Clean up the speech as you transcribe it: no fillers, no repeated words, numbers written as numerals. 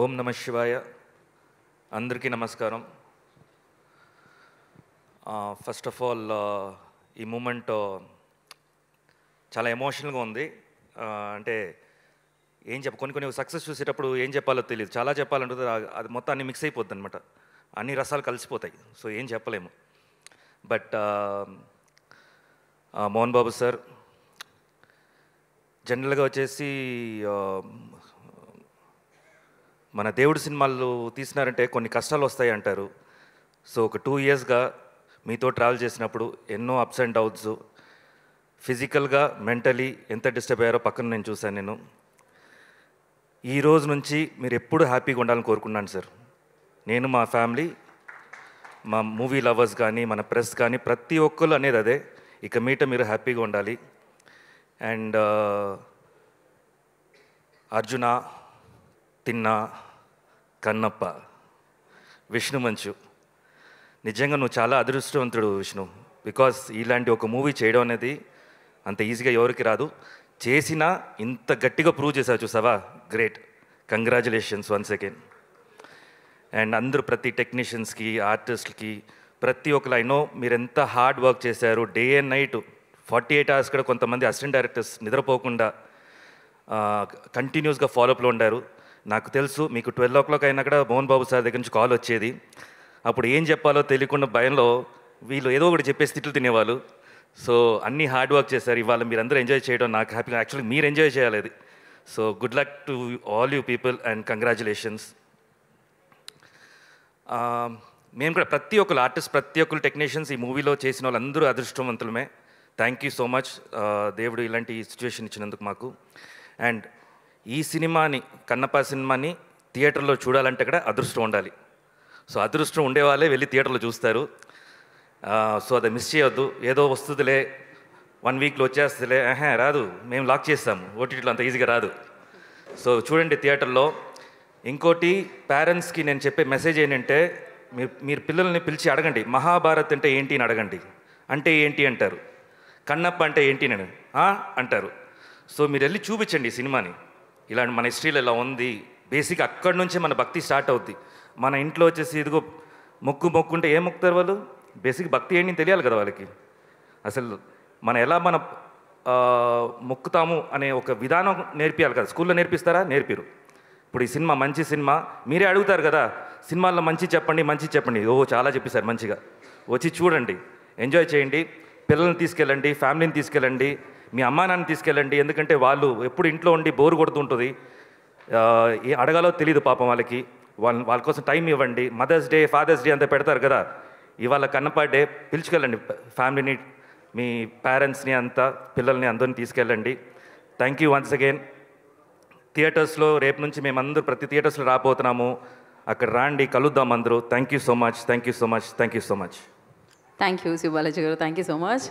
ఓం నమ శివాయ. అందరికీ నమస్కారం. ఫస్ట్ ఆఫ్ ఆల్ ఈ మూమెంట్ చాలా ఎమోషనల్గా ఉంది. అంటే ఏం కొన్ని సక్సెస్ చూసేటప్పుడు ఏం చెప్పాలో తెలియదు, చాలా చెప్పాలంటే అది మొత్తం అన్ని మిక్స్ అయిపోద్ది అనమాట, అన్ని రసాలు కలిసిపోతాయి. సో ఏం చెప్పలేము. బట్ మోహన్ బాబు సార్ జనరల్గా వచ్చేసి మన దేవుడి సినిమాలు తీసినారంటే కొన్ని కష్టాలు వస్తాయి అంటారు. సో ఒక 2 ఇయర్స్గా మీతో ట్రావెల్ చేసినప్పుడు ఎన్నో అప్స్ అండ్ డౌన్స్, ఫిజికల్గా మెంటలీ ఎంత డిస్టర్బ్ అయ్యారో పక్కన నేను చూశాను. నేను ఈ రోజు నుంచి మీరు ఎప్పుడు హ్యాపీగా ఉండాలని కోరుకున్నాను సార్. నేను, మా ఫ్యామిలీ, మా మూవీ లవర్స్ కానీ, మన ప్రెస్ కానీ, ప్రతి ఒక్కరు అనేది అదే. ఇక మీట మీరు హ్యాపీగా ఉండాలి. అండ్ అర్జున, తిన్నా, కన్నప్ప, విష్ణు మంచు, నిజంగా నువ్వు చాలా అదృష్టవంతుడు విష్ణు. బికాస్ ఇలాంటి ఒక మూవీ చేయడం అనేది అంత ఈజీగా ఎవరికి రాదు. చేసినా ఇంత గట్టిగా ప్రూవ్ చేసావు చూసావా, great. Congratulations once again. And అందరూ ప్రతి టెక్నీషియన్స్కి, ఆర్టిస్ట్కి, ప్రతి ఒక్కరు ఐ నో మీరు ఎంత హార్డ్ వర్క్ చేశారు. డే అండ్ నైట్ 48 hours కూడా కొంతమంది అసిస్టెంట్ డైరెక్టర్స్ నిద్రపోకుండా కంటిన్యూస్గా ఫాలోఅప్లో ఉండారు. నాకు తెలుసు మీకు 12 o'clock అయినా కూడా మోహన్ బాబు సార్ దగ్గర నుంచి కాల్ వచ్చేది. అప్పుడు ఏం చెప్పాలో తెలియకుండా భయంలో వీళ్ళు ఏదో ఒకటి చెప్పేసి తిట్లు తినేవాళ్ళు. సో అన్నీ హార్డ్ వర్క్ చేశారు. ఇవాళ మీరందరూ ఎంజాయ్ చేయడం నాకు హ్యాపీగా. యాక్చువల్లీ మీరు ఎంజాయ్ చేయాలి అది. So good luck to all you people and congratulations. మేము కూడా ప్రతి ఒక్కరు ఆర్టిస్ట్, ప్రతి ఒక్కరు టెక్నీషియన్స్ ఈ మూవీలో చేసిన వాళ్ళందరూ అదృష్టవంతులమే. Thank you so much. దేవుడు ఇలాంటి సిచ్యువేషన్ ఇచ్చినందుకు మాకు. అండ్ ఈ సినిమాని, కన్నప్ప సినిమాని థియేటర్లో చూడాలంటే కూడా అదృష్టం ఉండాలి. సో అదృష్టం ఉండేవాళ్ళే వెళ్ళి థియేటర్లో చూస్తారు. సో అది మిస్ చేయొద్దు. ఏదో వస్తుందిలే, 1 weekలో వచ్చేస్తుందిలే, రాదు, మేము లాక్ చేస్తాము, ఓటీటీలో అంత ఈజీగా రాదు. సో చూడండి థియేటర్లో. ఇంకోటి పేరెంట్స్కి నేను చెప్పే మెసేజ్ ఏంటంటే, మీరు పిల్లల్ని పిలిచి అడగండి, మహాభారత్ అంటే ఏంటి అని అడగండి. అంటే ఏంటి అంటారు, కన్నప్ప అంటే ఏంటి నేను అంటారు. సో మీరు వెళ్ళి చూపించండి ఈ సినిమాని. ఇలాంటి మన హిస్టరీలో ఇలా ఉంది. బేసిక్ అక్కడి నుంచే మన భక్తి స్టార్ట్ అవుద్ది. మన ఇంట్లో వచ్చేసి ఇదిగో మొక్కుంటే ఏం మొక్కుతారు వాళ్ళు? బేసిక్ భక్తి ఏంటి తెలియాలి కదా వాళ్ళకి. అసలు మన మొక్కుతాము అనే ఒక విధానం నేర్పియాలి కదా. స్కూల్లో నేర్పిస్తారా? నేర్పిరు. ఇప్పుడు ఈ సినిమా మంచి సినిమా, మీరే అడుగుతారు కదా, సినిమాల్లో మంచి చెప్పండి. చాలా చెప్పేశారు మంచిగా. వచ్చి చూడండి, ఎంజాయ్ చేయండి. పిల్లల్ని తీసుకెళ్ళండి, ఫ్యామిలీని తీసుకెళ్ళండి, మీ అమ్మా నాన్న తీసుకెళ్ళండి. ఎందుకంటే వాళ్ళు ఎప్పుడు ఇంట్లో ఉండి బోరు కొడుతుంటుంది, ఏ అడగాలో తెలియదు పాపం వాళ్ళకి. వాళ్ళ కోసం టైం ఇవ్వండి. మదర్స్ డే, ఫాదర్స్ డే అంతా పెడతారు కదా, ఇవాళ కన్నప్ప డే, పిలుచుకెళ్ళండి ఫ్యామిలీని, మీ పేరెంట్స్ని అంతా, పిల్లల్ని అందరిని తీసుకెళ్ళండి. Thank you once again. థియేటర్స్లో రేపు నుంచి మేమందరూ ప్రతి థియేటర్స్లో రాబోతున్నాము. అక్కడ రాండి, కలుద్దాం అందరూ. Thank you so much. Thank you Sivabalaji గారు, థ్యాంక్ యూ సో మచ్.